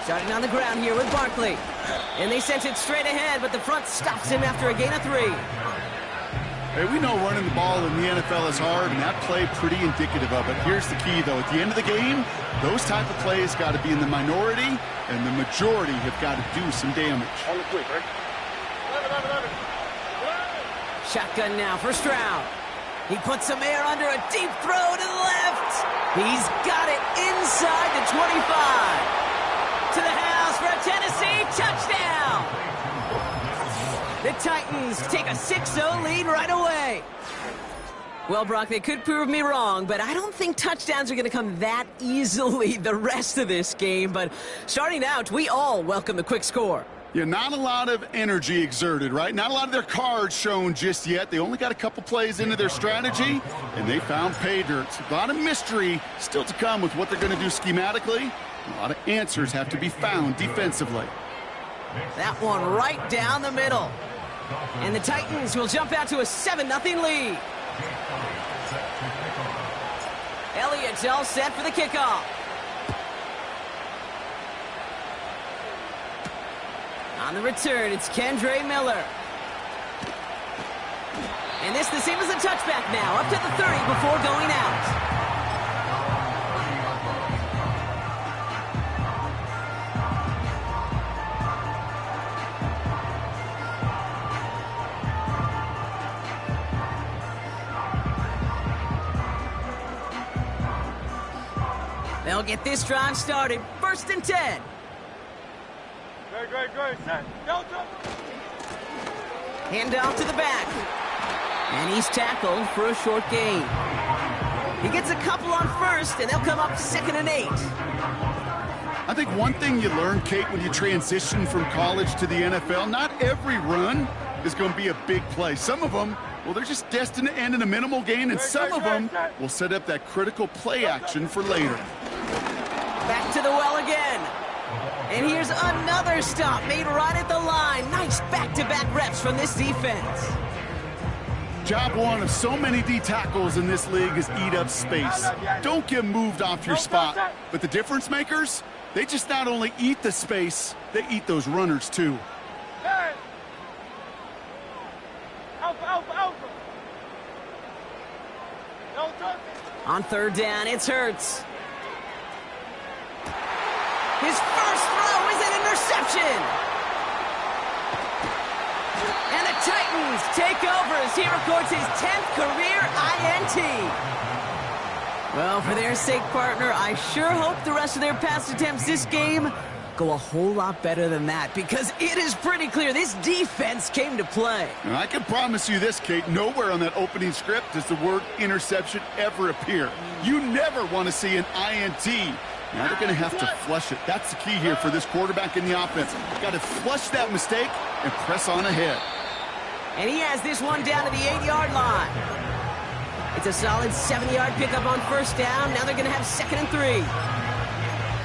Starting on the ground here with Barkley. And they sent it straight ahead, but the front stops him after a gain of 3. Hey, we know running the ball in the NFL is hard, and that play pretty indicative of it. Here's the key, though. At the end of the game, those type of plays got to be in the minority, and the majority have got to do some damage. On the quick, right? Shotgun now for Stroud. He puts some air under a deep throw to the left. He's got it inside the 25. To the house for a Tennessee touchdown. The Titans take a 6-0 lead right away. Well, Brock, they could prove me wrong, but I don't think touchdowns are going to come that easily the rest of this game. But starting out, we all welcome the quick score. Yeah, not a lot of energy exerted, right? Not a lot of their cards shown just yet. They only got a couple plays into their strategy, and they found pay dirt. A lot of mystery still to come with what they're going to do schematically. A lot of answers have to be found defensively. That one right down the middle. And the Titans will jump out to a 7-0 lead. Elliott's all set for the kickoff. On the return, it's Kendre Miller. And this the same as a touchback now, up to the 30 before going out. They'll get this drive started. 1st and 10. Great. Set. Go. Hand off to the back. And he's tackled for a short gain. He gets a couple on 1st, and they'll come up 2nd and 8. I think one thing you learn, Kate, when you transition from college to the NFL, not every run is going to be a big play. Some of them, well, they're just destined to end in a minimal gain, and some of them will set up that critical play action for later. Back to the well again. And here's another stop made right at the line. Nice back-to-back reps from this defense. Job one of so many D tackles in this league is eat up space. Don't get moved off your spot. But the difference makers, they just not only eat the space, they eat those runners too. On 3rd down, it's Hurts. His first throw is an interception. And the Titans take over as he records his 10th career INT. Well, for their sake, partner, I sure hope the rest of their pass attempts this game go a whole lot better than that, because it is pretty clear this defense came to play. And I can promise you this, Kate, nowhere on that opening script does the word interception ever appear. You never want to see an INT. Now they're going to have to flush it. That's the key here for this quarterback in the offense. Got to flush that mistake and press on ahead. And he has this one down to the 8-yard line. It's a solid 7-yard pickup on 1st down. Now they're going to have 2nd and 3.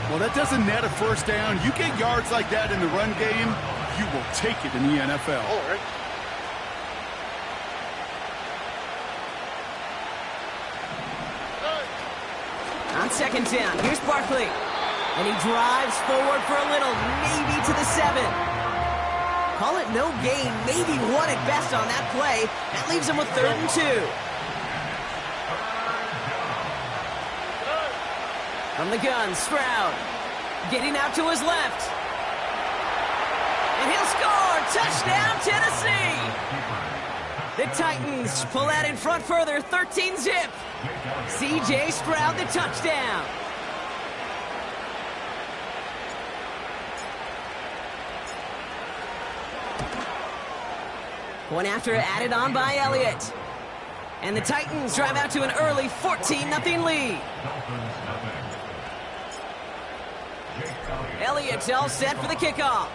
Well, that doesn't net a 1st down. You get yards like that in the run game, you will take it in the NFL. All right. On 2nd down, here's Barkley. And he drives forward for a little, maybe to the 7. Call it no gain, maybe 1 at best on that play. That leaves him with 3rd and 2. From the gun, Stroud. Getting out to his left. And he'll score! Touchdown, Tennessee! The Titans pull out in front further, 13-zip. C.J. Stroud, the touchdown. One after added on by Elliott. And the Titans drive out to an early 14-0 lead. Elliott's all set for the kickoff.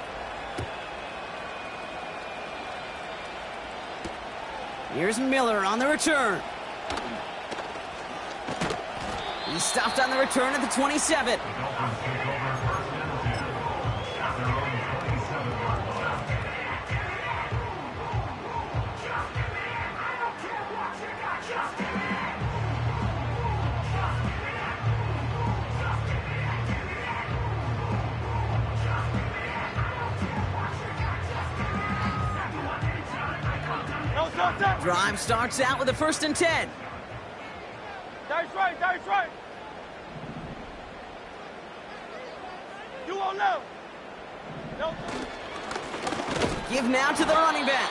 Here's Miller on the return. He stopped on the return at the 27. Drive starts out with a 1st and 10. That's right, that's right. You won't know. No. Give now to the running back.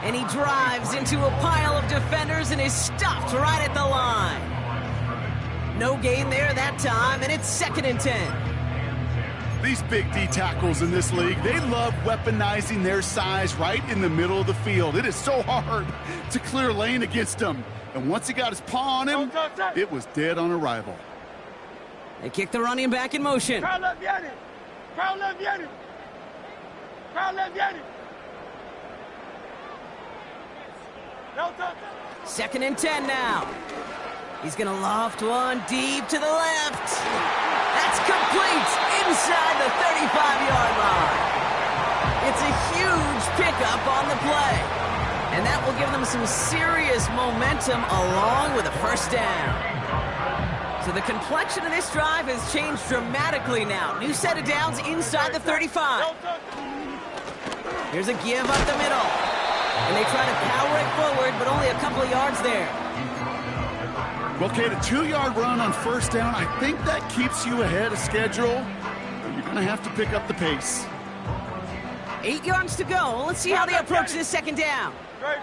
And he drives into a pile of defenders and is stopped right at the line. No gain there that time, and it's 2nd and 10. These big D tackles in this league, they love weaponizing their size right in the middle of the field. It is so hard to clear lane against them. And once he got his paw on him, it was dead on arrival. They kick the running back in motion. Crowd left Yanni. Crowd left Yanni. Crowd left Yanni. No touch. 2nd and 10 now. He's going to loft one deep to the left. That's complete inside the 35-yard line. It's a huge pickup on the play. And that will give them some serious momentum along with a 1st down. So the complexion of this drive has changed dramatically now. New set of downs inside the 35. Here's a give up the middle. And they try to power it forward, but only a couple of yards there. Well, Kate, a 2-yard run on 1st down, I think that keeps you ahead of schedule. You're going to have to pick up the pace. 8 yards to go. Let's see how they approach this 2nd down. Great,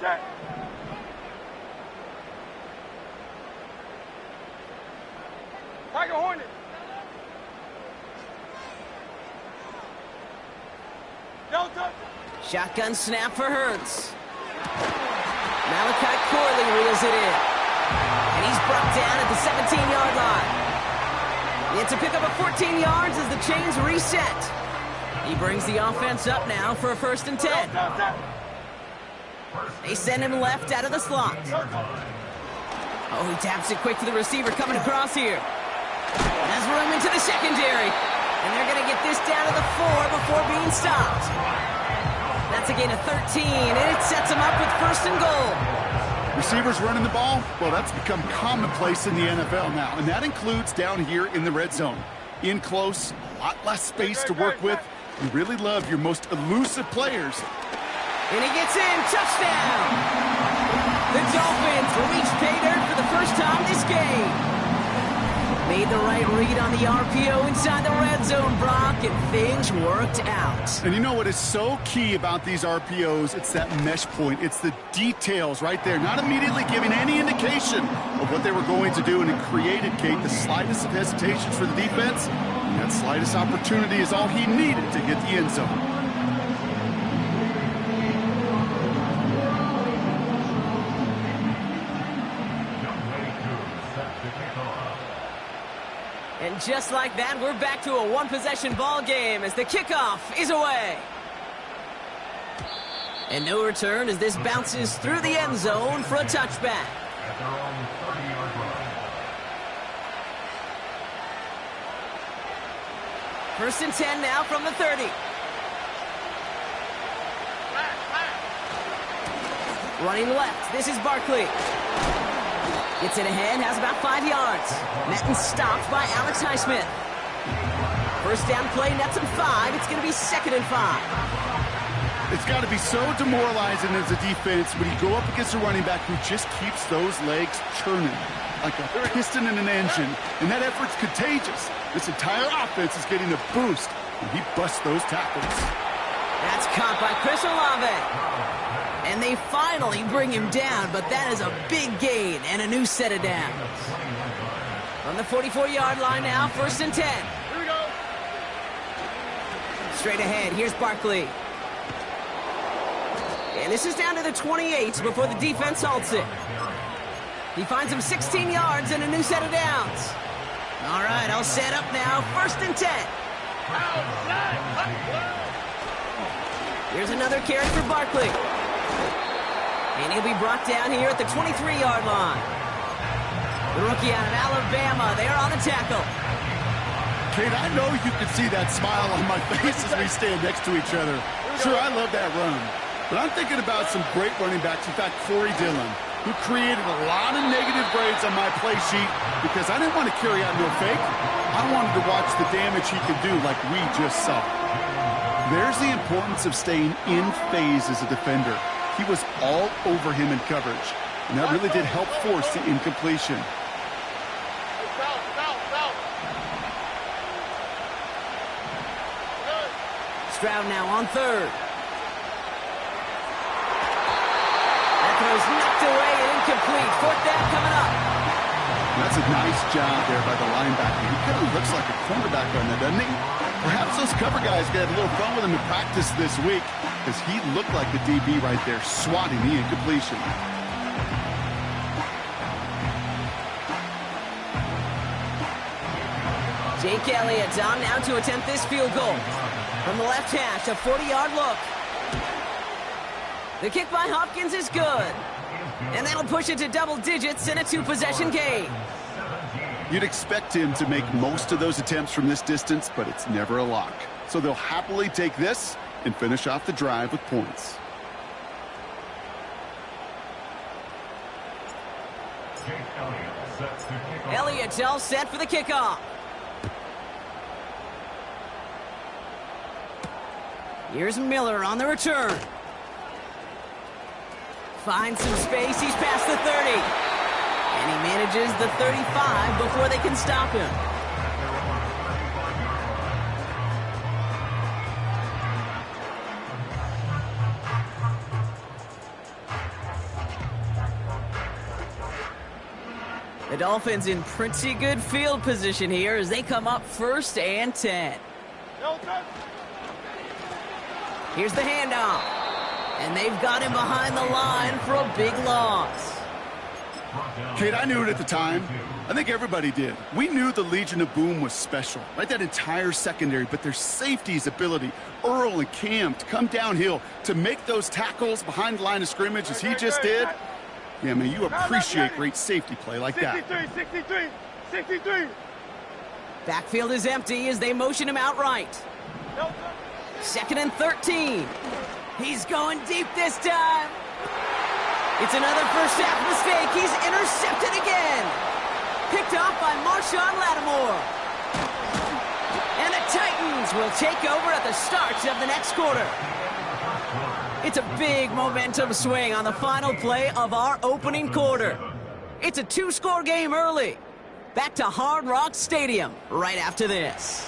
set. Tiger Hornet. No touch. Shotgun snap for Hurts. Malachi Corley reels it in. And he's brought down at the 17-yard line. It's a pickup of 14 yards as the chains reset. He brings the offense up now for a 1st and 10. They send him left out of the slot. Oh, he taps it quick to the receiver coming across here. Has room into the secondary. And they're going to get this down to the 4 before being stopped. That's a gain of 13, and it sets him up with 1st and goal. Receivers running the ball, well, that's become commonplace in the NFL now, and that includes down here in the red zone. In close, a lot less space to work with. You really love your most elusive players. And he gets in, touchdown! The Dolphins reach pay dirt for the first time this game. Made the right read on the RPO inside the red zone, Brock, and things worked out. And you know what is so key about these RPOs? It's that mesh point. It's the details right there, not immediately giving any indication of what they were going to do, and it created, Kate, the slightest of hesitations for the defense. And that slightest opportunity is all he needed to get the end zone. And just like that, we're back to a one-possession ball game as the kickoff is away. And no return as this bounces through the end zone for a touchback. First and 10 now from the 30. Running left, this is Barkley. Gets it ahead, has about 5 yards. Met and stopped by Alex Highsmith. First down play, nets him 5. It's going to be 2nd and 5. It's got to be so demoralizing as a defense when you go up against a running back who just keeps those legs churning like a piston in an engine. And that effort's contagious. This entire offense is getting a boost when he busts those tackles. That's caught by Chris Olave. And they finally bring him down, but that is a big gain and a new set of downs. On the 44-yard line now, 1st and 10. Here we go. Straight ahead, here's Barkley. And this is down to the 28 before the defense halts it. He finds him 16 yards and a new set of downs. All right, all set up now, 1st and 10. Here's another carry for Barkley. And he'll be brought down here at the 23-yard line. The rookie out of Alabama, they're on the tackle. Kate, I know you can see that smile on my face as we stand next to each other. Sure, I love that run. But I'm thinking about some great running backs. In fact, Corey Dillon, who created a lot of negative grades on my play sheet because I didn't want to carry out no fake. I wanted to watch the damage he could do like we just saw. There's the importance of staying in phase as a defender. He was all over him in coverage, and that really did help force the incompletion. Stroud now on third. That throw's knocked away and incomplete. Fourth down coming up. That's a nice job there by the linebacker. He kind of looks like a cornerback on that, doesn't he? Perhaps those cover guys got a little fun with him in practice this week, because he looked like the DB right there, swatting the incompletion. Jake Elliott on now to attempt this field goal. From the left hash, a 40-yard look. The kick by Hopkins is good. And that'll push it to double digits in a two-possession game. You'd expect him to make most of those attempts from this distance, but it's never a lock. So they'll happily take this and finish off the drive with points. Elliott all set for the kickoff. Here's Miller on the return. Finds some space. He's past the 30. And he manages the 35 before they can stop him. The Dolphins in pretty good field position here as they come up 1st and 10. Here's the handoff. And they've got him behind the line for a big loss. Kate, I knew it at the time. I think everybody did. We knew the Legion of Boom was special, right? That entire secondary, but their safety's ability, Earl and Cam, to come downhill, to make those tackles behind the line of scrimmage as he just did. Yeah, man, you appreciate great safety play like that. 63. Backfield is empty as they motion him outright. 2nd and 13. He's going deep this time. It's another first half mistake. He's intercepted again. Picked off by Marshawn Lattimore. And the Titans will take over at the start of the next quarter. It's a big momentum swing on the final play of our opening quarter. It's a 2-score game early. Back to Hard Rock Stadium right after this.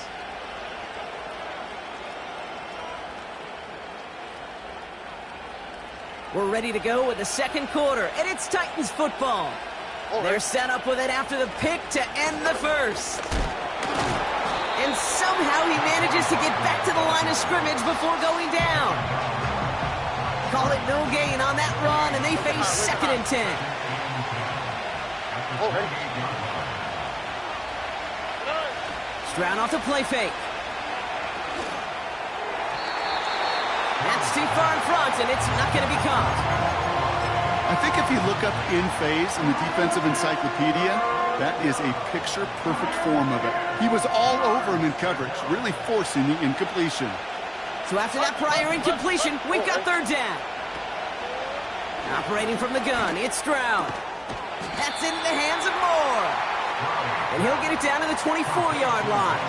We're ready to go with the second quarter, and it's Titans football. They're set up with it after the pick to end the first. And somehow he manages to get back to the line of scrimmage before going down. Call it no gain on that run, and they face 2nd and 10. Stroud off the play fake. That's too far in front, and it's not going to be caught. I think if you look up in phase in the defensive encyclopedia, that is a picture-perfect form of it. He was all over him in coverage, really forcing the incompletion. So after that prior incompletion, we've got 3rd down. Operating from the gun, it's Stroud. That's in the hands of Moore. And he'll get it down to the 24-yard line.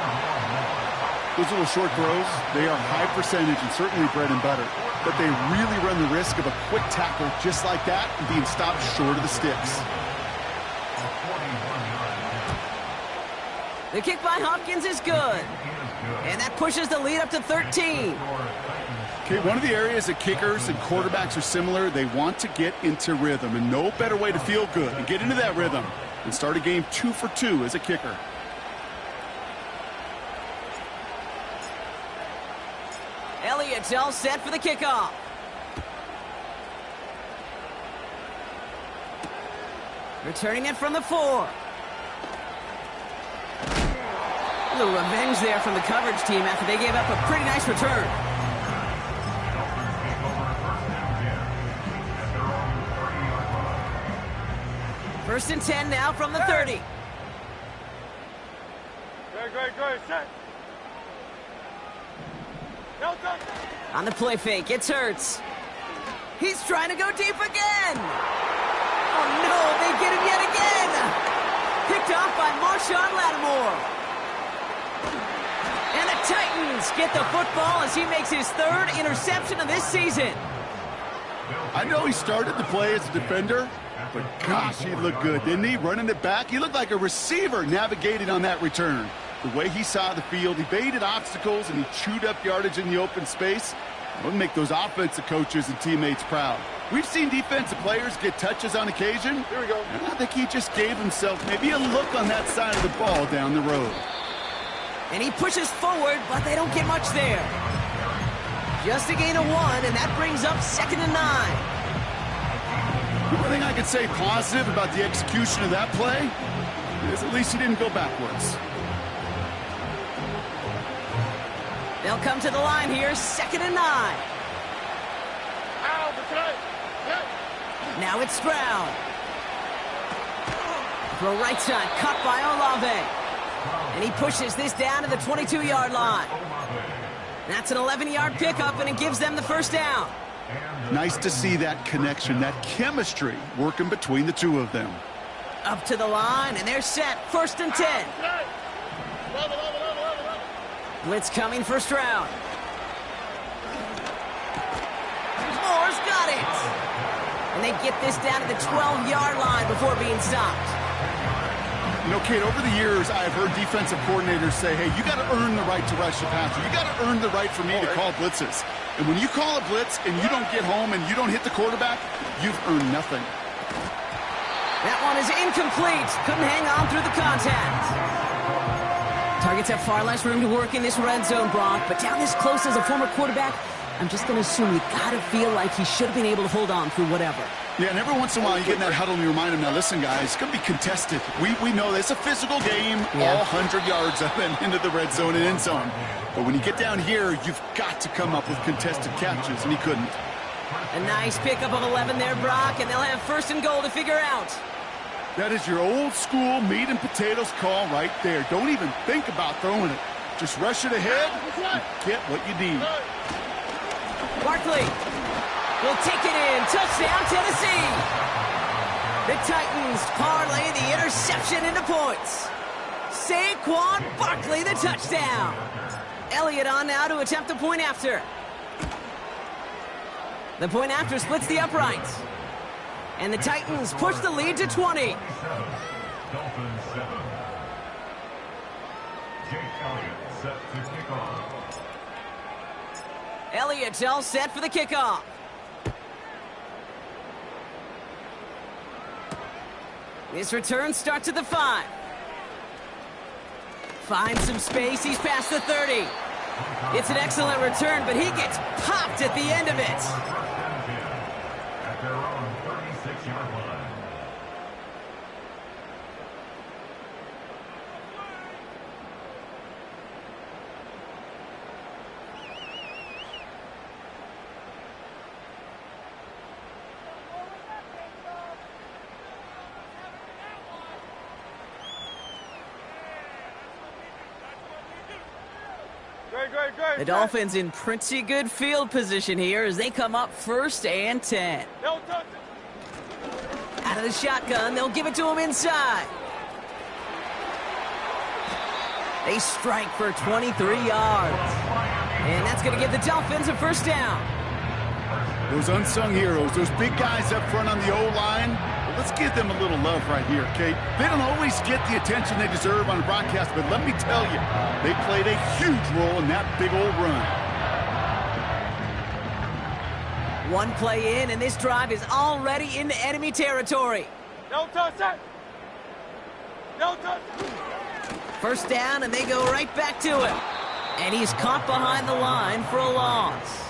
Those little short throws, they are high percentage and certainly bread and butter. But they really run the risk of a quick tackle just like that and being stopped short of the sticks. The kick by Hopkins is good. And that pushes the lead up to 13. Okay, one of the areas that kickers and quarterbacks are similar, they want to get into rhythm. And no better way to feel good and get into that rhythm and start a game 2 for 2 as a kicker. Elliott's all set for the kickoff. Returning it from the 4. A little revenge there from the coverage team after they gave up a pretty nice return. First and 10 now from the 30. Great, set. On the play fake, it's Hurts. He's trying to go deep again. Oh no, they get him yet again. Picked off by Marshawn Lattimore. And the Titans get the football as he makes his 3rd interception of this season. I know he started the play as a defender, but gosh, he looked good, didn't he? Running it back, he looked like a receiver navigating on that return. The way he saw the field, he baited obstacles and he chewed up yardage in the open space. It would make those offensive coaches and teammates proud. We've seen defensive players get touches on occasion. Here we go. And I think he just gave himself maybe a look on that side of the ball down the road. And he pushes forward, but they don't get much there. Just a gain of 1, and that brings up 2nd and 9. The one thing I could say positive about the execution of that play is at least he didn't go backwards. They'll come to the line here, 2nd and 9. Now it's Stroud. Throw right side, cut by Olave. And he pushes this down to the 22-yard line. That's an 11-yard pickup, and it gives them the first down. Nice to see that connection, that chemistry working between the two of them. Up to the line, and they're set. 1st and 10. Blitz coming for Stroud. Moore's got it. And they get this down to the 12-yard line before being stopped. You know, Kate, over the years, I've heard defensive coordinators say, hey, you got to earn the right to rush the passer. You got to earn the right for me to call blitzes. And when you call a blitz and you don't get home and you don't hit the quarterback, you've earned nothing. That one is incomplete. Couldn't hang on through the contact. Targets have far less room to work in this red zone, Brock, but down this close as a former quarterback, I'm just going to assume you got to feel like he should have been able to hold on through whatever. Yeah, and every once in a while you get in that huddle and you remind him, now listen, guys, it's going to be contested. We know it's a physical game, all 100 yards up and into the red zone and end zone. But when you get down here, you've got to come up with contested catches, and he couldn't. A nice pickup of 11 there, Brock, and they'll have 1st and goal to figure out. That is your old school meat and potatoes call right there. Don't even think about throwing it. Just rush it ahead and get what you need. Barkley will take it in. Touchdown, Tennessee. The Titans parlay the interception into points. Saquon Barkley, the touchdown. Elliott on now to attempt the point after. The point after splits the uprights. And the Titans push the lead to 20. Dolphins 7. Jake Elliott set to kick off. Elliott all set for the kickoff. This return starts at the 5. Finds some space. He's past the 30. It's an excellent return, but he gets popped at the end of it. At their own 36-yard line. The Dolphins in pretty good field position here as they come up 1st and 10. Out of the shotgun, they'll give it to him inside. They strike for 23 yards. And that's going to give the Dolphins a 1st down. Those unsung heroes, those big guys up front on the O-line, well, let's give them a little love right here, Kate. They don't always get the attention they deserve on the broadcast, but let me tell you, they played a huge role in that big old run. One play in, and this drive is already into enemy territory. No touch that. No touch. 1st down, and they go right back to him. And he's caught behind the line for a loss.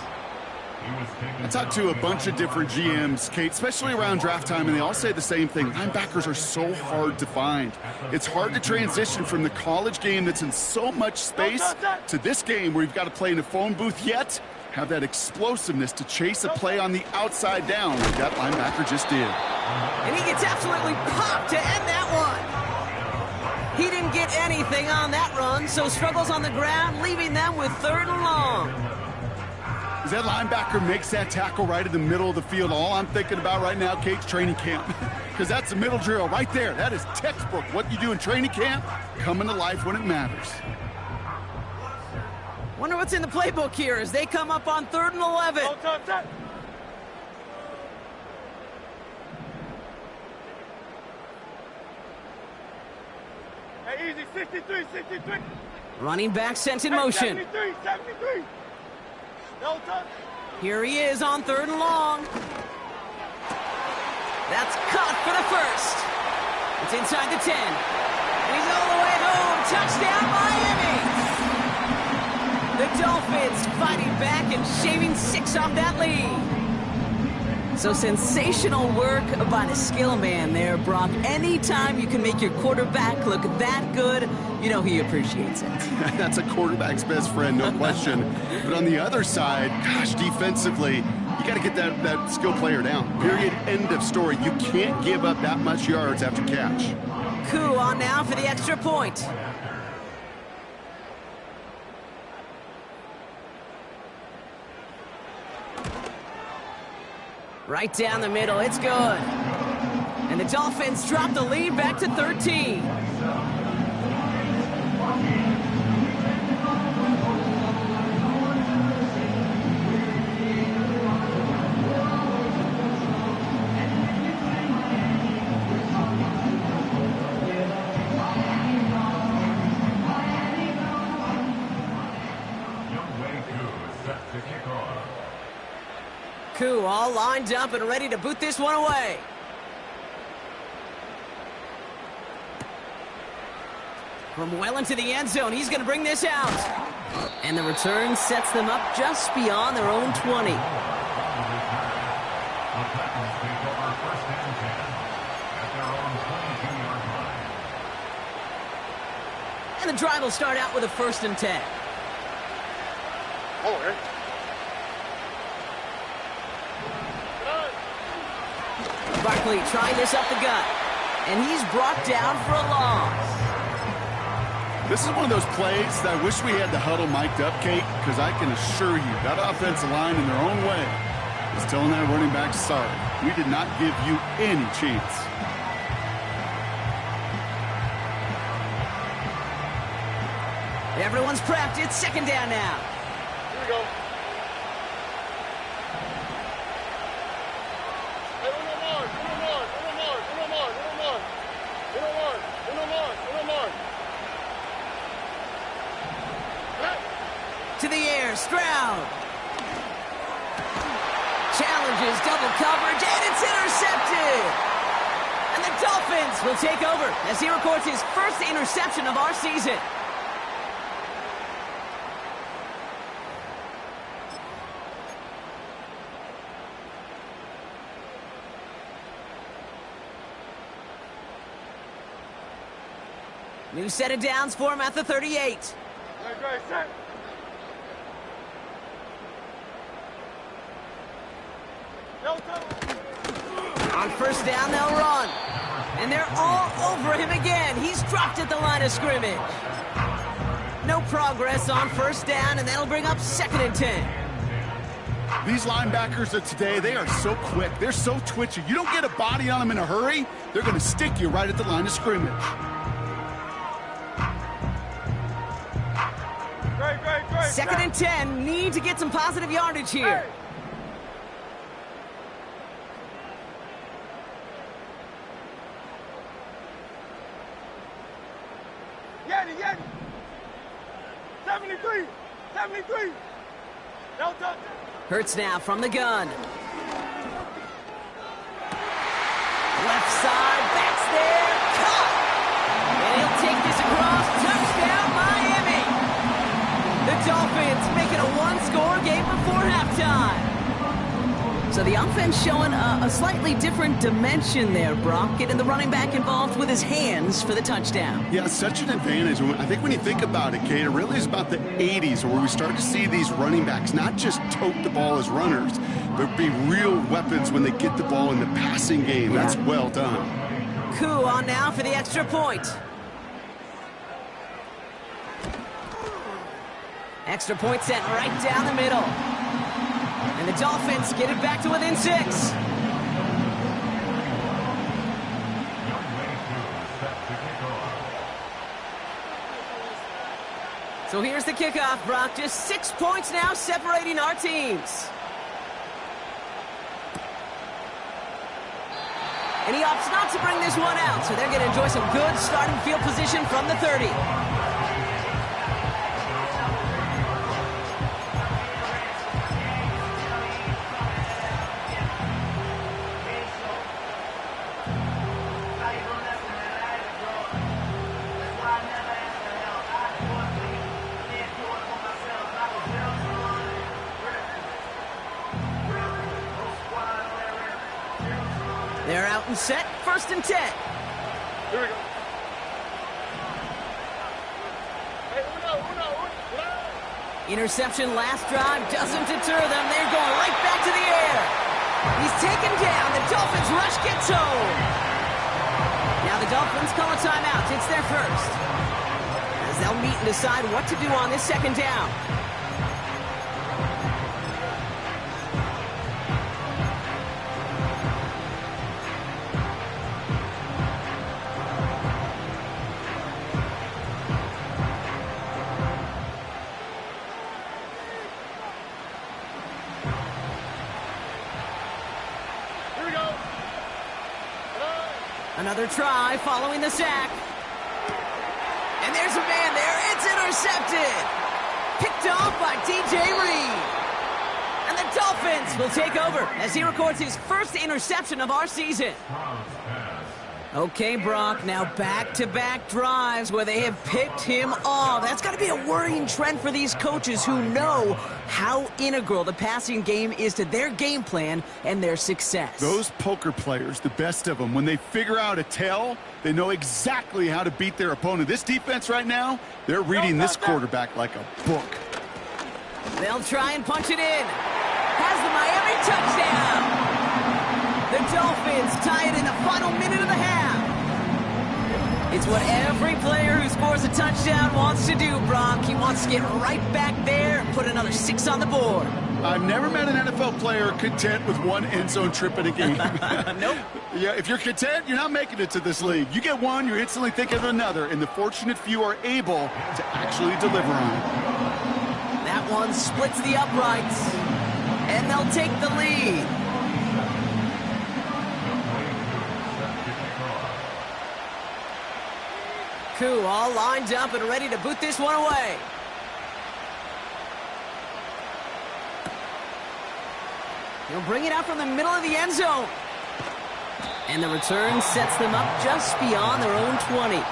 I talked to a bunch of different GMs, Kate, especially around draft time, and they all say the same thing. Linebackers are so hard to find. It's hard to transition from the college game that's in so much space to this game where you've got to play in a phone booth, yet have that explosiveness to chase a play on the outside down like that linebacker just did. And he gets absolutely popped to end that one. He didn't get anything on that run, so struggles on the ground, leaving them with 3rd and long. As that linebacker makes that tackle right in the middle of the field, all I'm thinking about right now, Kate's training camp. Because that's the middle drill right there. That is textbook. What you do in training camp, coming to life when it matters. Wonder what's in the playbook here as they come up on 3rd and 11. 63, 63. Running back sent in motion. 73, 73. No touch. Here he is on 3rd and long. That's caught for the first. It's inside the 10. He's all the way home. Touchdown, Miami. The Dolphins fighting back and shaving 6 off that lead. So sensational work by the skill man there, Brock. Anytime you can make your quarterback look that good, you know he appreciates it. That's a quarterback's best friend, no question. But on the other side, gosh, defensively, you got to get that skill player down. Period. End of story. You can't give up that much yards after catch. Koo on now for the extra point. Right down the middle, it's good. And the Dolphins drop the lead back to 13. Koo all lined up and ready to boot this one away. From well into the end zone, he's going to bring this out. And the return sets them up just beyond their own 20. And the drive will start out with a 1st and 10. Over. Barkley trying this up the gut. And he's brought down for a loss. This is one of those plays that I wish we had the huddle mic'd up, Kate, because I can assure you that offensive line in their own way is telling that running back, sorry, we did not give you any chance. Everyone's prepped. It's 2nd down now. Here we go. To the air, Stroud. Challenges double coverage, and it's intercepted. And the Dolphins will take over as he records his first interception of our season. New set of downs for him at the 38. Great, set. No touch. On 1st down, they'll run. And they're all over him again. He's dropped at the line of scrimmage. No progress on 1st down, and that'll bring up 2nd and 10. These linebackers of today, they are so quick. They're so twitchy. You don't get a body on them in a hurry, they're going to stick you right at the line of scrimmage. Great. 2nd and 10. Need to get some positive yardage here. Hey. Yeti. 73. No touch. Hurts now from the gun. Left side, backs there, caught. And he'll take this across. Touchdown, Miami. The Dolphins making a one-score game before halftime. So the offense showing a slightly different dimension there, Brock. Getting the running back involved with his hands for the touchdown. Yeah, such an advantage. I think when you think about it, Kate, it really is about the 80s where we start to see these running backs not just tote the ball as runners, but be real weapons when they get the ball in the passing game. That's well done. Koo on now for the extra point. Extra point sent right down the middle. And the Dolphins get it back to within 6. So here's the kickoff, Brock. Just 6 points now separating our teams. And he opts not to bring this one out, so they're going to enjoy some good starting field position from the 30. They're out and set, 1st and 10. Here we go. Hey, uno. Interception last drive doesn't deter them. They're going right back to the air. He's taken down. The Dolphins rush gets home. Now the Dolphins call a timeout. It's their first. As they'll meet and decide what to do on this 2nd down. Another try following the sack. And there's a man there. It's intercepted. Picked off by DJ Reed. And the Dolphins will take over as he records his first interception of our season. Okay, Brock, now back-to-back drives where they have picked him off. That's got to be a worrying trend for these coaches who know how integral the passing game is to their game plan and their success. Those poker players, the best of them, when they figure out a tell, they know exactly how to beat their opponent. This defense right now, they're reading this quarterback like a book. They'll try and punch it in. Has the Miami touchdown. The Dolphins tie it in the final minute of the half. It's what every player who scores a touchdown wants to do, Brock. He wants to get right back there and put another 6 on the board. I've never met an NFL player content with one end zone trip in a game. Nope. Yeah, if you're content, you're not making it to this league. You get one, you're instantly thinking of another, and the fortunate few are able to actually deliver on it. That one splits the uprights, and they'll take the lead. Koo all lined up and ready to boot this one away. He'll bring it out from the middle of the end zone. And the return sets them up just beyond their own 20.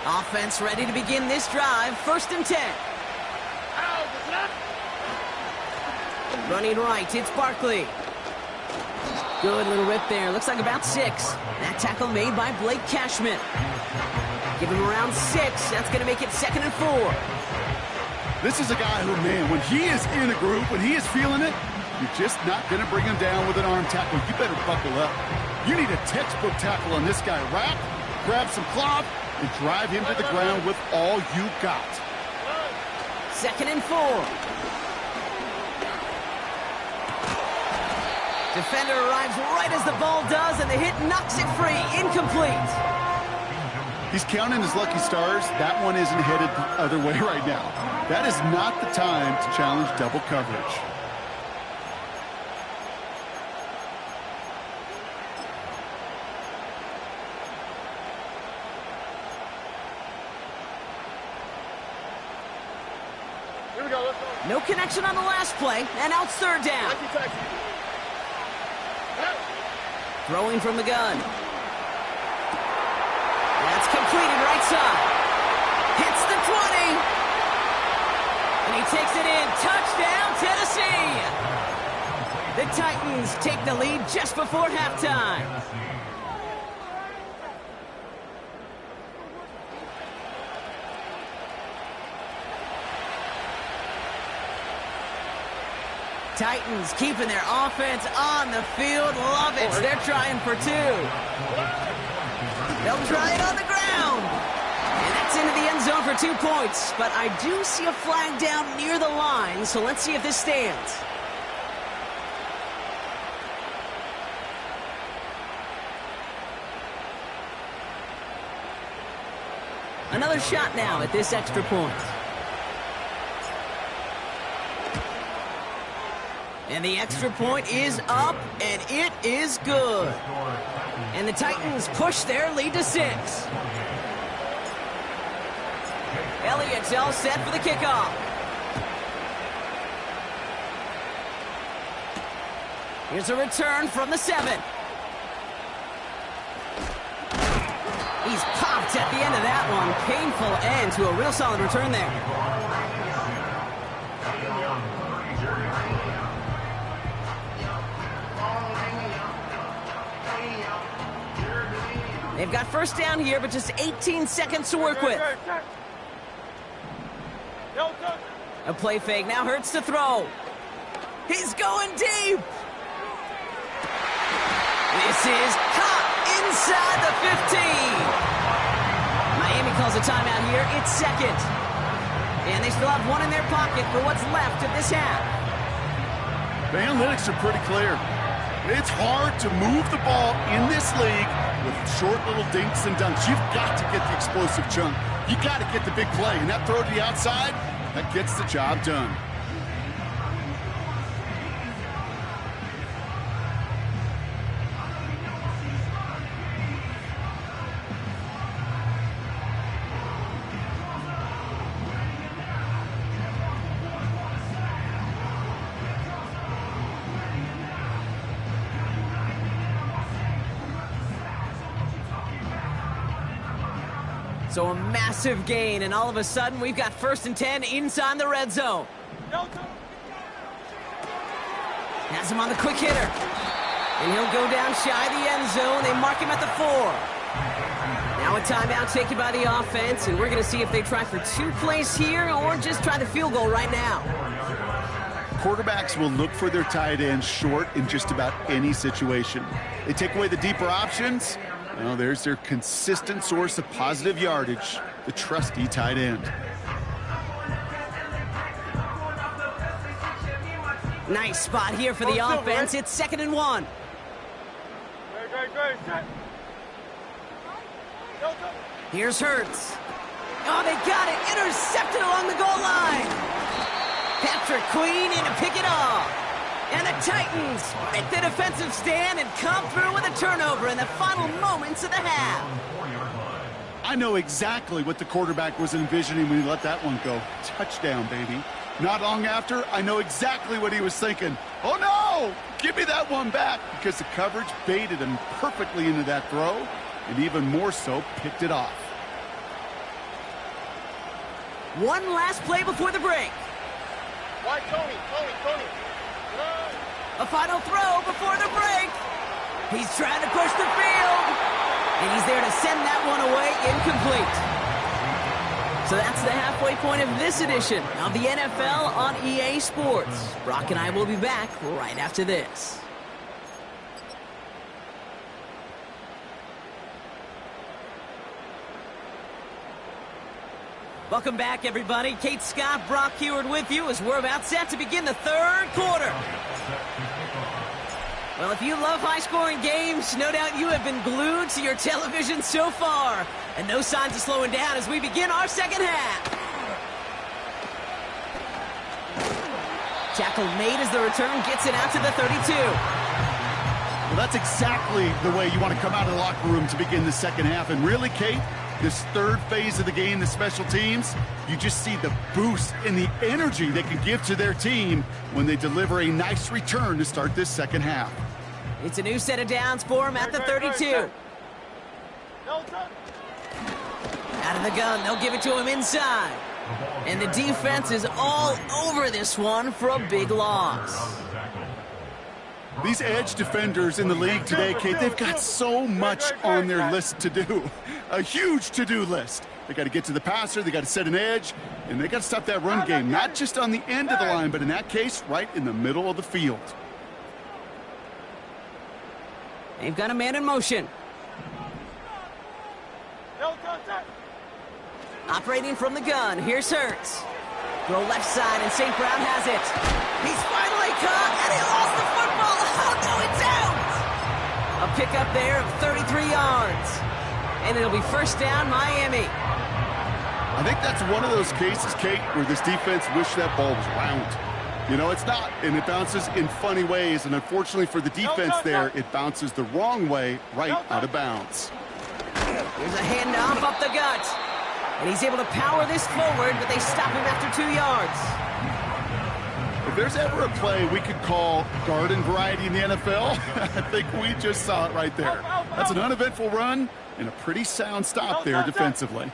Offense ready to begin this drive. 1st and 10. Running right, it's Barkley. Good little rip there. Looks like about 6. That tackle made by Blake Cashman. Give him around 6. That's going to make it 2nd and 4. This is a guy who, man, when he is in a group, when he is feeling it, you're just not going to bring him down with an arm tackle. You better buckle up. You need a textbook tackle on this guy. Wrap, grab some cloth, and drive him to the ground with all you got. 2nd and 4. Defender arrives right as the ball does, and the hit knocks it free. Incomplete. He's counting his lucky stars. That one isn't headed the other way right now. That is not the time to challenge double coverage. Here we go, let's go. No connection on the last play, and out 3rd down. Throwing from the gun. That's completed right side. Hits the 20. And he takes it in. Touchdown, Tennessee. The Titans take the lead just before halftime. Titans keeping their offense on the field. Love it. They're trying for 2. They'll try it on the ground. And that's into the end zone for 2 points. But I do see a flag down near the line, so let's see if this stands. another shot now at this extra point. And the extra point is up, and it is good. And the Titans push their lead to 6. Elliott's all set for the kickoff. Here's a return from the 7. He's popped at the end of that one. Painful end to a real solid return there. They've got first down here, but just 18 seconds to work with. A play fake. Now Hurts to throw. He's going deep. This is caught inside the 15. Miami calls a timeout here. It's second. And they still have one in their pocket for what's left of this half. The analytics are pretty clear. It's hard to move the ball in this league with short little dinks and dunks. You've got to get the explosive chunk. You got to get the big play. And that throw to the outside, that gets the job done. So a massive gain, and all of a sudden we've got 1st and 10 inside the red zone. Has him on the quick hitter. And he'll go down shy of the end zone. They mark him at the 4. Now a timeout taken by the offense, and we're going to see if they try for 2 plays here or just try the field goal right now. Quarterbacks will look for their tight end short in just about any situation. They take away the deeper options. Well, there's their consistent source of positive yardage, the trusty tight end. Nice spot here for the offense. It's 2nd and 1. Here's Hurts. Oh, they got it. Intercepted along the goal line. Patrick Queen in to pick it off. And the Titans make the defensive stand and come through with a turnover in the final moments of the half. I know exactly what the quarterback was envisioning when he let that one go. Touchdown, baby. Not long after, I know exactly what he was thinking. Oh, no! Give me that one back, because the coverage baited him perfectly into that throw, and even more so, picked it off. One last play before the break. Why, Tony. A final throw before the break. He's trying to push the field. And he's there to send that one away incomplete. So that's the halfway point of this edition of the NFL on EA Sports. Brock and I will be back right after this. Welcome back, everybody. Kate Scott, Brock Huard with you as we're about set to begin the 3rd quarter. Well, if you love high-scoring games, no doubt you have been glued to your television so far. And no signs of slowing down as we begin our 2nd half. Tackle made as the return gets it out to the 32. Well, that's exactly the way you want to come out of the locker room to begin the 2nd half. And really, Kate, this 3rd phase of the game, the special teams, you just see the boost and the energy they can give to their team when they deliver a nice return to start this 2nd half. It's a new set of downs for him at the 32. Out of the gun, they'll give it to him inside. And the defense is all over this one for a big loss. These edge defenders in the league today, Kate, they've got so much on their list to do. A huge to-do list. They got to get to the passer, they got to set an edge, and they got to stop that run game, not just on the end of the line, but in that case, right in the middle of the field. They've got a man in motion. Operating from the gun, here's Hurts. Throw left side, and St. Brown has it. He's finally caught, and he lost the football. Oh, no, it's out! A pickup there of 33 yards. And it'll be 1st down, Miami. I think that's one of those cases, Kate, where this defense wished that ball was round. You know, it's not, and it bounces in funny ways, and unfortunately for the defense there, it bounces the wrong way right out of bounds. Here's a handoff up the gut. And he's able to power this forward, but they stop him after 2 yards. If there's ever a play we could call garden variety in the NFL, I think we just saw it right there. That's an uneventful run and a pretty sound stop there defensively.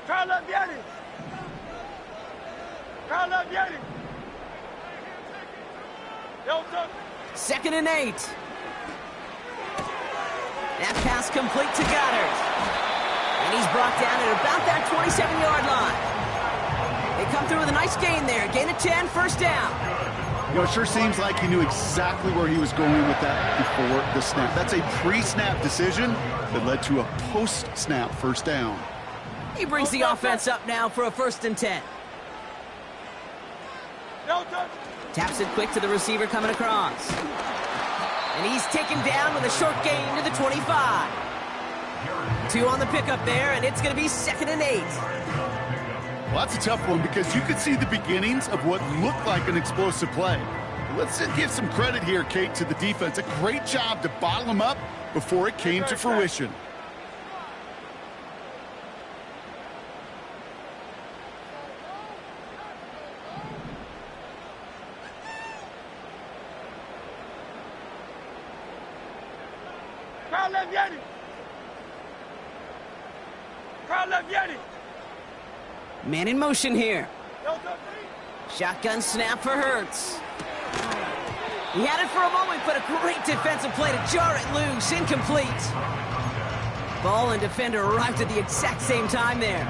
Carla, vieni! Carla, vieni! 2nd and 8. That pass complete to Goddard. And he's brought down at about that 27-yard line. They come through with a nice gain there. Gain of 10, first down. You know, it sure seems like he knew exactly where he was going with that before the snap. That's a pre-snap decision that led to a post-snap first down. He brings the offense up now for a 1st and 10. Taps it quick to the receiver coming across. And he's taken down with a short gain to the 25. 2 on the pickup there, and it's going to be 2nd and 8. Well, that's a tough one because you could see the beginnings of what looked like an explosive play. Let's give some credit here, Kate, to the defense. A great job to bottle them up before it came to fruition. Carla, vieni! Carla, vieni! Man in motion here. Shotgun snap for Hurts. He had it for a moment, but a great defensive play to jar it loose. Incomplete. Ball and defender arrived at the exact same time there.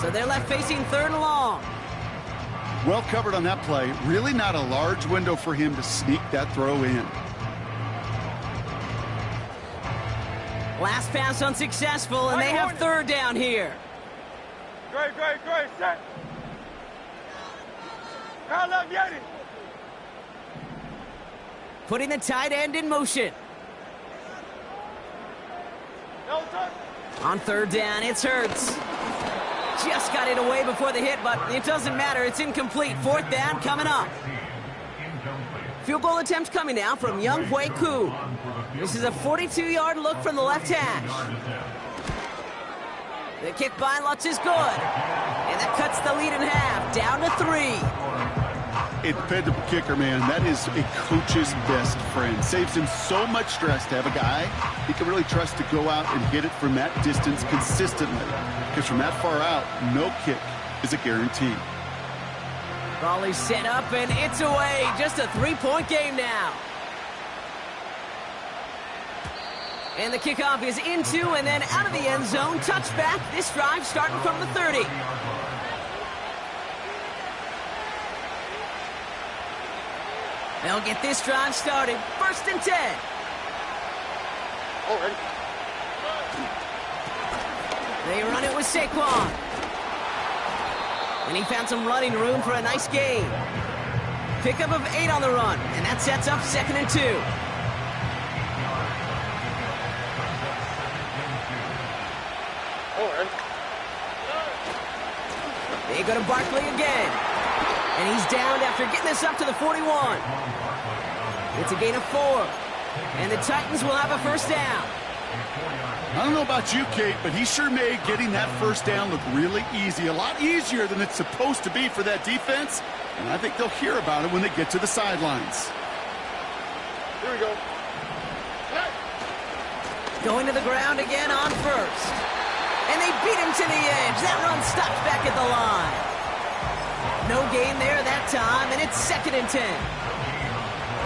So they're left facing 3rd and long. Well covered on that play. Really not a large window for him to sneak that throw in. Last pass unsuccessful, and they have 3rd down here. Great, set! Carla, vieni! Putting the tight end in motion. On 3rd down, it's Hurts. Just got it away before the hit, but it doesn't matter. It's incomplete. 4th down coming up. Field goal attempt coming now from Younghoe Koo. This is a 42-yard look from the left hash. The kick by Lutz is good. And that cuts the lead in half, down to 3. A dependable kicker, man. That is a coach's best friend. Saves him so much stress to have a guy he can really trust to go out and hit it from that distance consistently. Because from that far out, no kick is a guarantee. Ball is set up, and it's away. Just a 3-point game now. And the kickoff is into and then out of the end zone. Touchback. This drive starting from the 30. They'll get this drive started. 1st and 10. Already. They run it with Saquon. And he found some running room for a nice gain. Pickup of 8 on the run, and that sets up 2nd and 2. They go to Barkley again. And he's down after getting this up to the 41. It's a gain of 4. And the Titans will have a 1st down. I don't know about you, Kate, but he sure made getting that 1st down look really easy. A lot easier than it's supposed to be for that defense. And I think they'll hear about it when they get to the sidelines. Here we go. Going to the ground again on 1st. And they beat him to the edge. That run stops back at the line. No gain there that time, and it's 2nd and 10.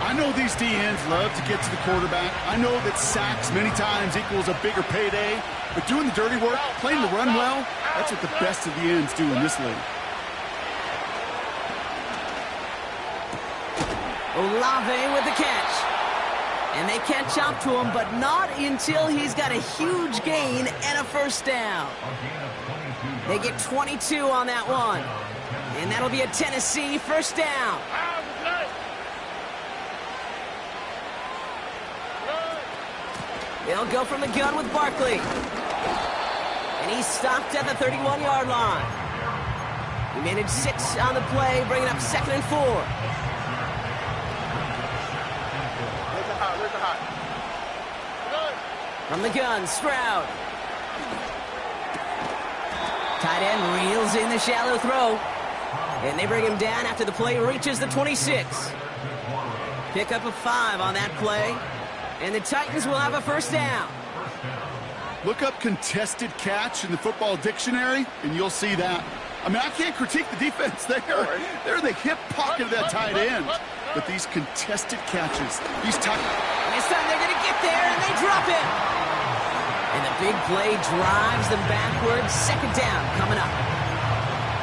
I know these DNs love to get to the quarterback. I know that sacks many times equals a bigger payday. But doing the dirty work, playing the run well, that's what the best of the ends do in this league. Olave with the catch. And they catch up to him, but not until he's got a huge gain and a 1st down. They get 22 on that one. And that'll be a Tennessee 1st down. They'll go from the gun with Barkley. And he's stopped at the 31-yard line. He managed 6 on the play, bringing up 2nd and 4. From the gun, Stroud. Tight end reels in the shallow throw. And they bring him down after the play reaches the 26. Pick up a 5 on that play. And the Titans will have a first down. Look up contested catch in the football dictionary, and you'll see that. I mean, I can't critique the defense there. They're in the hip pocket of that tight end. But these contested catches, these tight... This time they're going to get there, and they drop it. And the big play drives them backwards. 2nd down coming up.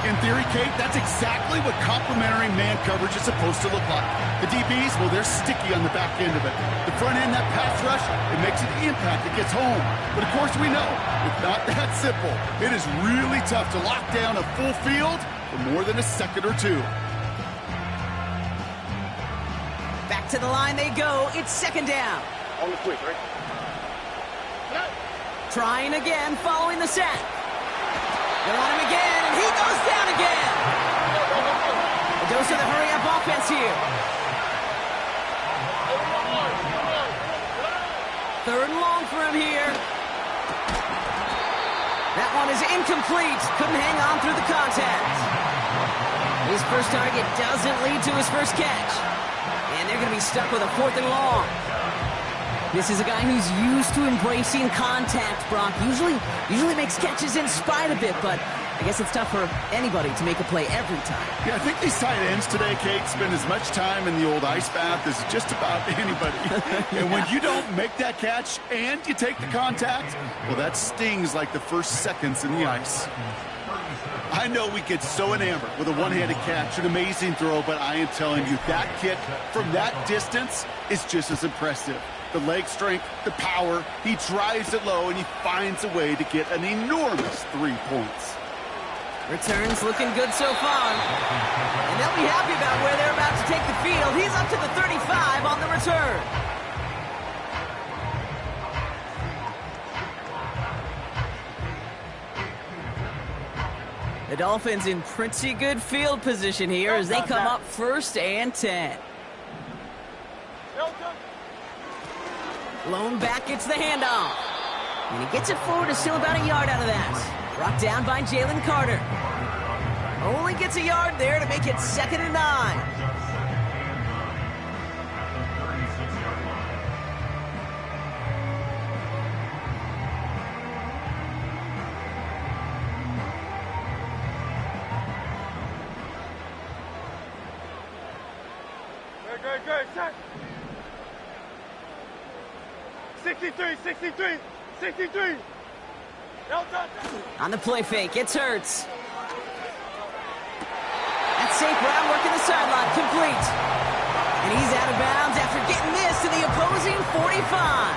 In theory, Kate, that's exactly what complementary man coverage is supposed to look like. The DBs, well, they're sticky on the back end of it. The front end, that pass rush, it makes an impact. It gets home. But, of course, we know it's not that simple. It is really tough to lock down a full field for more than a second or two. Back to the line they go. It's 2nd down. On the quick, right? Trying again, following the sack. They want him again, and he goes down again. A dose of the hurry-up offense here. 3rd and long for him here. That one is incomplete. Couldn't hang on through the contact. His first target doesn't lead to his first catch. And they're going to be stuck with a 4th and long. This is a guy who's used to embracing contact, Brock. Usually makes catches in spite of it, but I guess it's tough for anybody to make a play every time. Yeah, I think these tight ends today, Kate, spend as much time in the old ice bath as just about anybody. And when you don't make that catch and you take the contact, well, that stings like the first seconds in the ice. I know we get so enamored with a one-handed catch, an amazing throw, but I am telling you, that kick from that distance is just as impressive. The leg strength, the power, he drives it low, and he finds a way to get an enormous 3 points. Returns looking good so far. And they'll be happy about where they're about to take the field. He's up to the 35 on the return. The Dolphins in pretty good field position here as they come up 1st and 10. Lone back gets the handoff. And he gets it forward to still about a yard out of that. Brought down by Jalen Carter. Only gets a yard there to make it 2nd and 9. Good, set. 63. On the play fake, it's Hurts. That's safe route working the sideline, complete. And he's out of bounds after getting this to the opposing 45.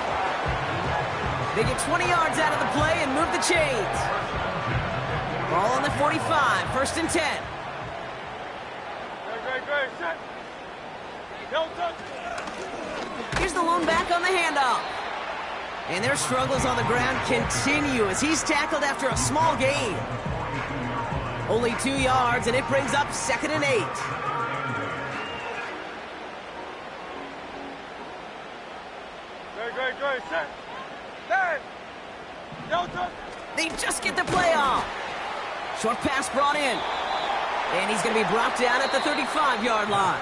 They get 20 yards out of the play and move the chains. Ball on the 45, 1st and 10. Good, set. Here's the lone back on the handoff. And their struggles on the ground continue as he's tackled after a small gain. Only 2 yards, and it brings up 2nd and 8. Good, set. They just get the play off. Short pass brought in. And he's going to be brought down at the 35-yard line.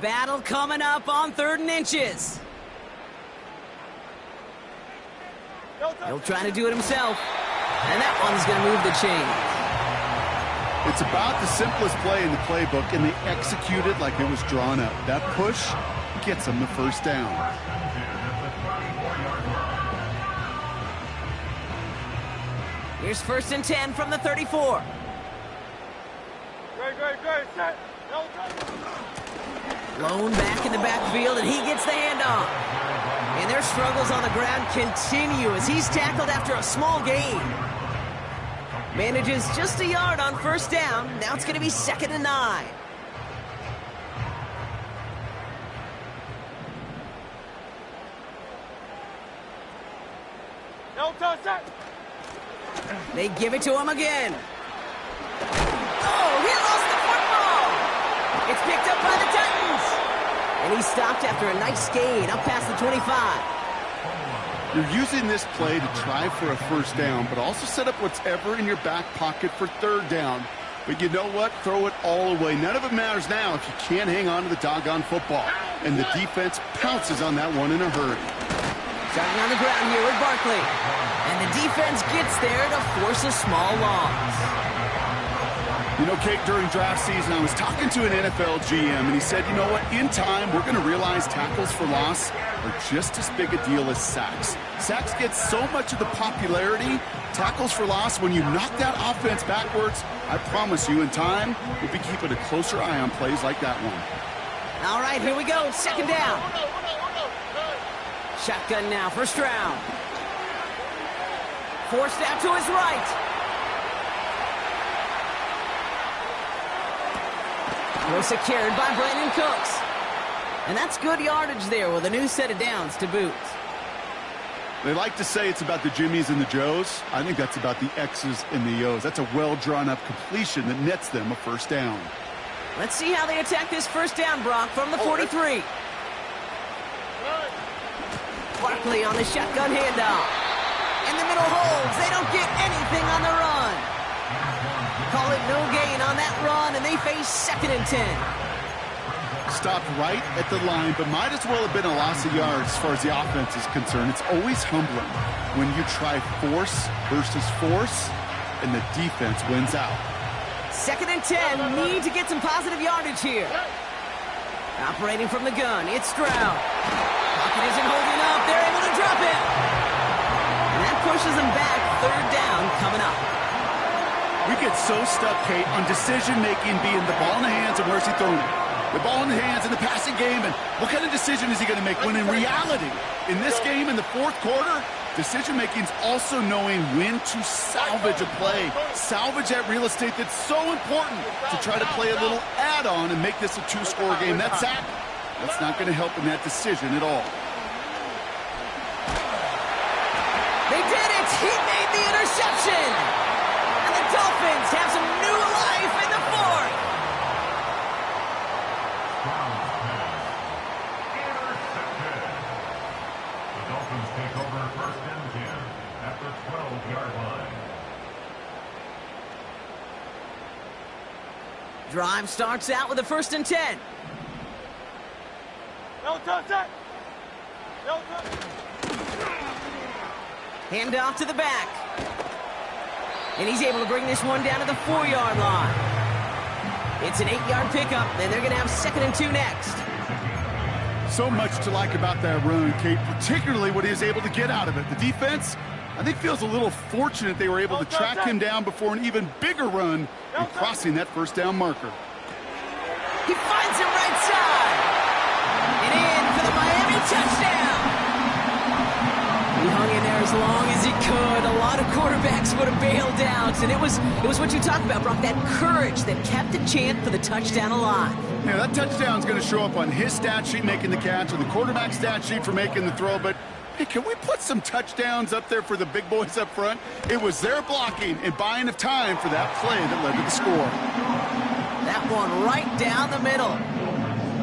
Battle coming up on 3rd and inches. He'll try to do it himself. And that one's going to move the chains. It's about the simplest play in the playbook, and they execute it like it was drawn up. That push gets them the first down. Here's 1st and 10 from the 34. Good, set. Lone back in the backfield, and he gets the handoff. And their struggles on the ground continue as he's tackled after a small gain. Manages just a yard on 1st down. Now it's going to be 2nd and 9. No touch that. They give it to him again. Oh, he lost the football. It's picked up by the Titans. And he stopped after a nice gain up past the 25. You're using this play to try for a first down, but also set up whatever in your back pocket for third down. But you know what? Throw it all away. None of it matters now if you can't hang on to the doggone football. And the defense pounces on that one in a hurry. Starting on the ground here with Barkley. And the defense gets there to force a small loss. You know, Kate, during draft season, I was talking to an NFL GM, and he said, you know what, in time, we're going to realize tackles for loss are just as big a deal as sacks. Sacks get so much of the popularity. Tackles for loss, when you knock that offense backwards, I promise you, in time, we'll be keeping a closer eye on plays like that one. All right, here we go. Second down. Shotgun now for Stroud. Forced out to his right. Well secured by Brandon Cooks. And that's good yardage there with a new set of downs to boot. They like to say it's about the Jimmies and the Joes. I think that's about the X's and the O's. That's a well-drawn-up completion that nets them a first down. Let's see how they attack this first down, Brock, from the 43. Barkley on the shotgun handoff. In the middle holds. They don't get anything on the run. Call it no gain on that run, and they face 2nd and 10. Stopped right at the line, but might as well have been a loss of yards as far as the offense is concerned. It's always humbling when you try force versus force, and the defense wins out. 2nd and 10, need to get some positive yardage here. Operating from the gun, it's Stroud. Pocket isn't holding up, they're able to drop it. And that pushes them back, 3rd down coming up. We get so stuck, Kate, on decision-making being the ball in the hands and where's he throwing it. The ball in the hands in the passing game, and what kind of decision is he going to make? When in reality, in this game, in the 4th quarter, decision-making is also knowing when to salvage a play. Salvage that real estate that's so important to try to play a little add-on and make this a 2-score game. That sack, that's not going to help in that decision at all. They did it! He made the interception! Dolphins have some new life in the 4th. Intercepted. The Dolphins take over 1st and 10 at the 12-yard line. Drive starts out with a 1st and 10. No touch that. No touch. Handoff to the back. And he's able to bring this one down to the 4-yard line. It's an 8-yard pickup, and they're going to have 2nd and 2 next. So much to like about that run, Kate, particularly what he was able to get out of it. The defense, I think, feels a little fortunate they were able to track him down before an even bigger run and crossing that first down marker. He finds him right side. And in for the Miami touchdown. He hung in there as long as he could. A lot of quarterbacks would have bailed out. And it was what you talked about, Brock, that courage that kept the chant for the touchdown alive. Yeah, that touchdown's going to show up on his stat sheet making the catch or the quarterback stat sheet for making the throw. But, hey, can we put some touchdowns up there for the big boys up front? It was their blocking and buying of time for that play that led to the score. That one right down the middle.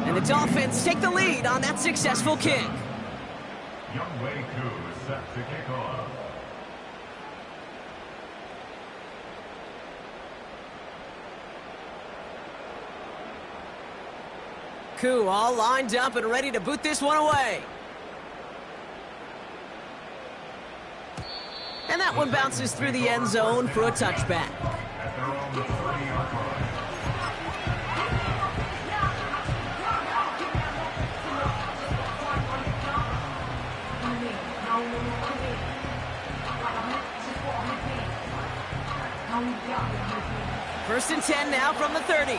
And the Dolphins take the lead on that successful kick. Younghoe Koo is set to kick off. Koo all lined up and ready to boot this one away. And that one bounces through the end zone for a touchback. At their own 30-yard line. First and 10 now from the 30.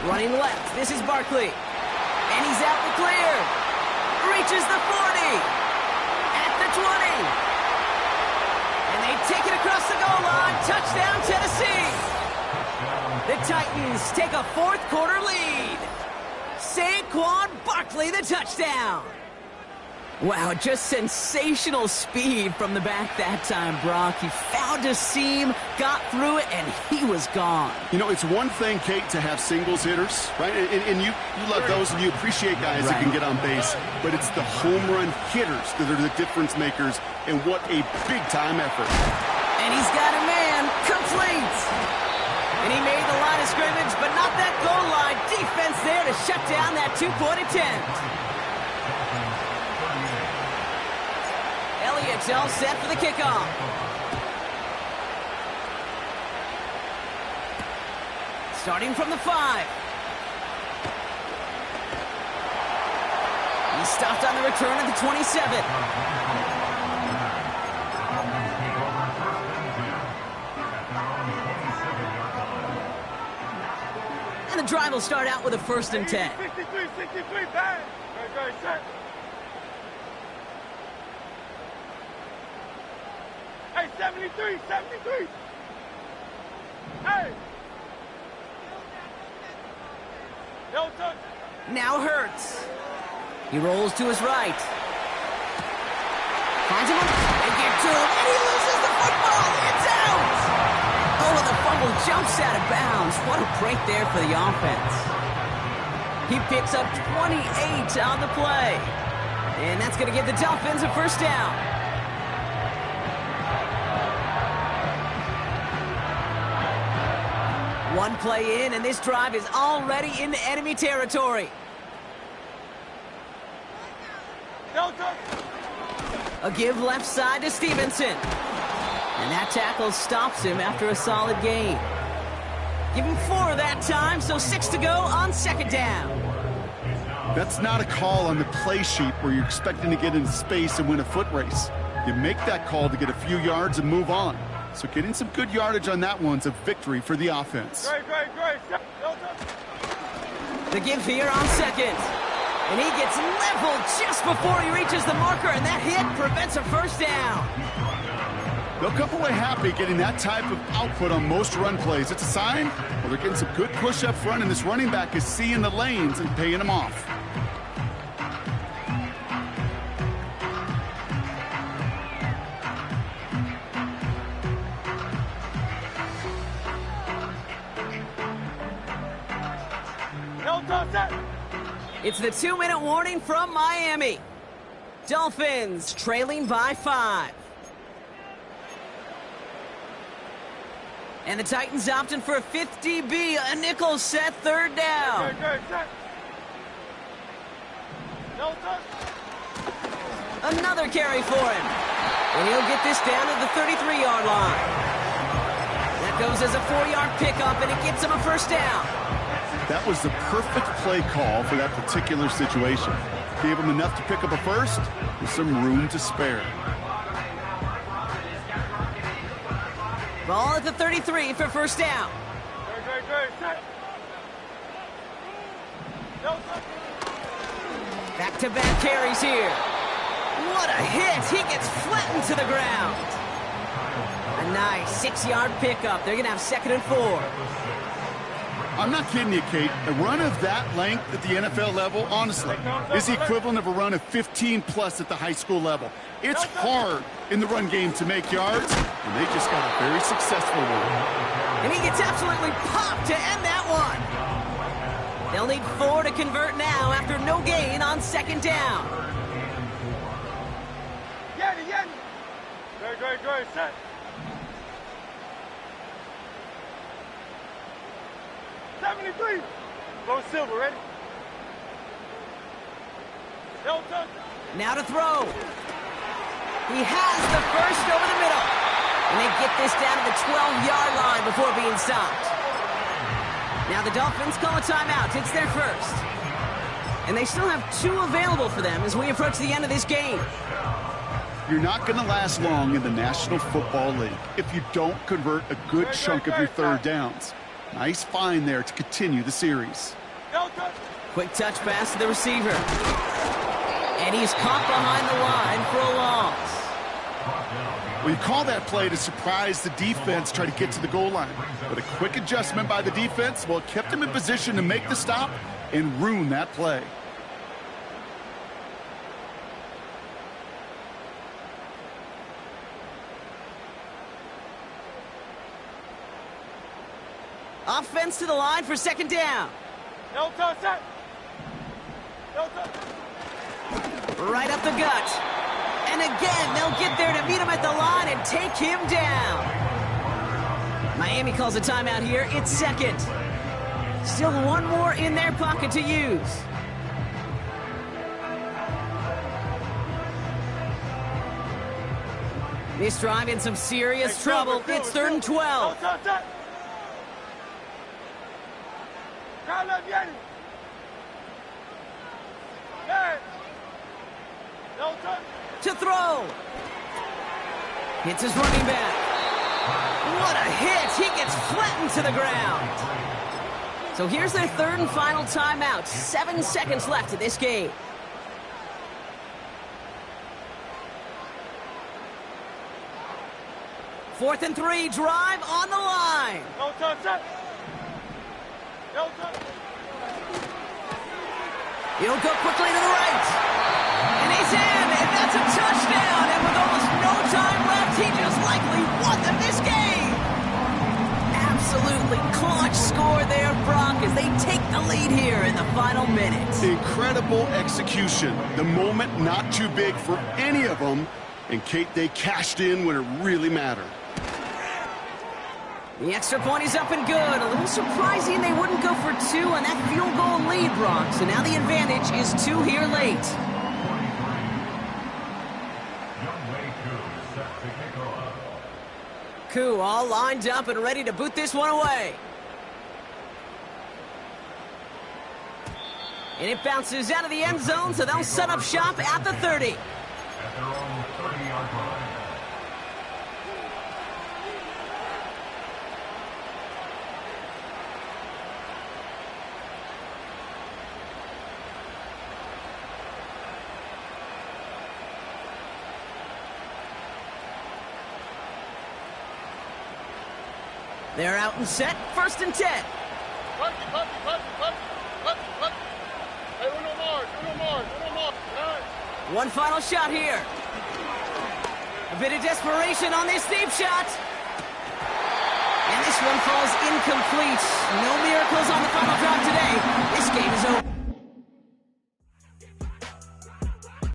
Running left, this is Barkley. And he's out the clear. Reaches the 40. At the 20. And they take it across the goal line. Touchdown, Tennessee. The Titans take a 4th quarter lead. 6-0. Saquon Barkley the touchdown. Wow, just sensational speed from the back that time, Brock. He found a seam, got through it, and he was gone. You know, it's one thing, Kate, to have singles hitters, right? And you love those, and you appreciate guys that can get on base. But it's the home run hitters that are the difference makers, and what a big-time effort. And he's got a man, complete. And he made the line of scrimmage, but not that goal line. Defense there to shut down that two-point attempt. Elliott's all set for the kickoff. Starting from the 5. He stopped on the return at the 27. And the drive will start out with a 1st and 10. 63, bang. Very set. Hey, 73. Hey. No touch. Now Hurts. He rolls to his right. Finds him, and get to him, and he loses the football. It's out. Oh, the fumble jumps out of bounds. What a break there for the offense. He picks up 28 on the play. And that's going to give the Dolphins a 1st down. One play in, and this drive is already into enemy territory. No touch. A give left side to Stevenson. And that tackle stops him after a solid gain. Give him 4 that time, so 6 to go on 2nd down. That's not a call on the play sheet where you're expecting to get into space and win a foot race. You make that call to get a few yards and move on. So getting some good yardage on that one's a victory for the offense. Great. No touch. The give here on 2nd. And he gets leveled just before he reaches the marker, and that hit prevents a 1st down. They'll come away happy getting that type of output on most run plays. It's a sign, well, they're getting some good push up front, and this running back is seeing the lanes and paying them off. It's the 2-minute warning from Miami. Dolphins trailing by 5. And the Titans opting for a 5th DB, a nickel set 3rd down. No touch. Another carry for him. And he'll get this down to the 33-yard line. That goes as a 4-yard pickup, and it gets him a 1st down. That was the perfect play call for that particular situation. Gave him enough to pick up a 1st with some room to spare. Ball at the 33 for 1st down. Great. Set. No touch. Back-to-back carries here. What a hit. He gets flattened to the ground. A nice 6-yard pickup. They're going to have 2nd and 4. I'm not kidding you, Kate. A run of that length at the NFL level, honestly, is the equivalent of a run of 15-plus at the high school level. It's hard in the run game to make yards, and they just got a very successful one. And he gets absolutely popped to end that one. They'll need 4 to convert now after no gain on 2nd down. Yanni. Great. Set. Go Silver, ready? No touch. Now to throw. He has the 1st over the middle. And they get this down to the 12-yard line before being stopped. Now the Dolphins call a timeout. It's their 1st. And they still have 2 available for them as we approach the end of this game. You're not going to last long in the National Football League if you don't convert a good chunk of your 3rd downs. Nice find there to continue the series. Quick touch pass to the receiver. And he's caught behind the line for a loss. Well, you call that play to surprise the defense, try to get to the goal line. But a quick adjustment by the defense, well, it kept him in position to make the stop and ruin that play. Offense to the line for second down. No touch that. No touch. Right up the gut. And again, they'll get there to meet him at the line and take him down. Miami calls a timeout here. It's second. Still one more in their pocket to use. This drive in some serious trouble. It's 3rd and 12. No touch that. Carlos viene. Yeah. No touch. To throw. Hits his running back. What a hit. He gets flattened to the ground. So here's their 3rd and final timeout. 7 seconds left in this game. Fourth and 3, drive on the line. No touch that. No touch. He'll go quickly to the right. And he's in, and that's a touchdown. And with almost no time left, he just likely won them this game. Absolutely clutch score there, Brock, as they take the lead here in the final minutes. Incredible execution. The moment not too big for any of them. And, Kate, they cashed in when it really mattered. The extra point is up and good. A little surprising they wouldn't go for 2 on that field goal lead, Brock. So now the advantage is 2 here late. Koo all lined up and ready to boot this one away. And it bounces out of the end zone, so they'll set up shop at the 30. At their own 30-yard line. They're out and set, 1st and 10. One final shot here. A bit of desperation on this deep shot. And this one falls incomplete. No miracles on the final drive today. This game is over.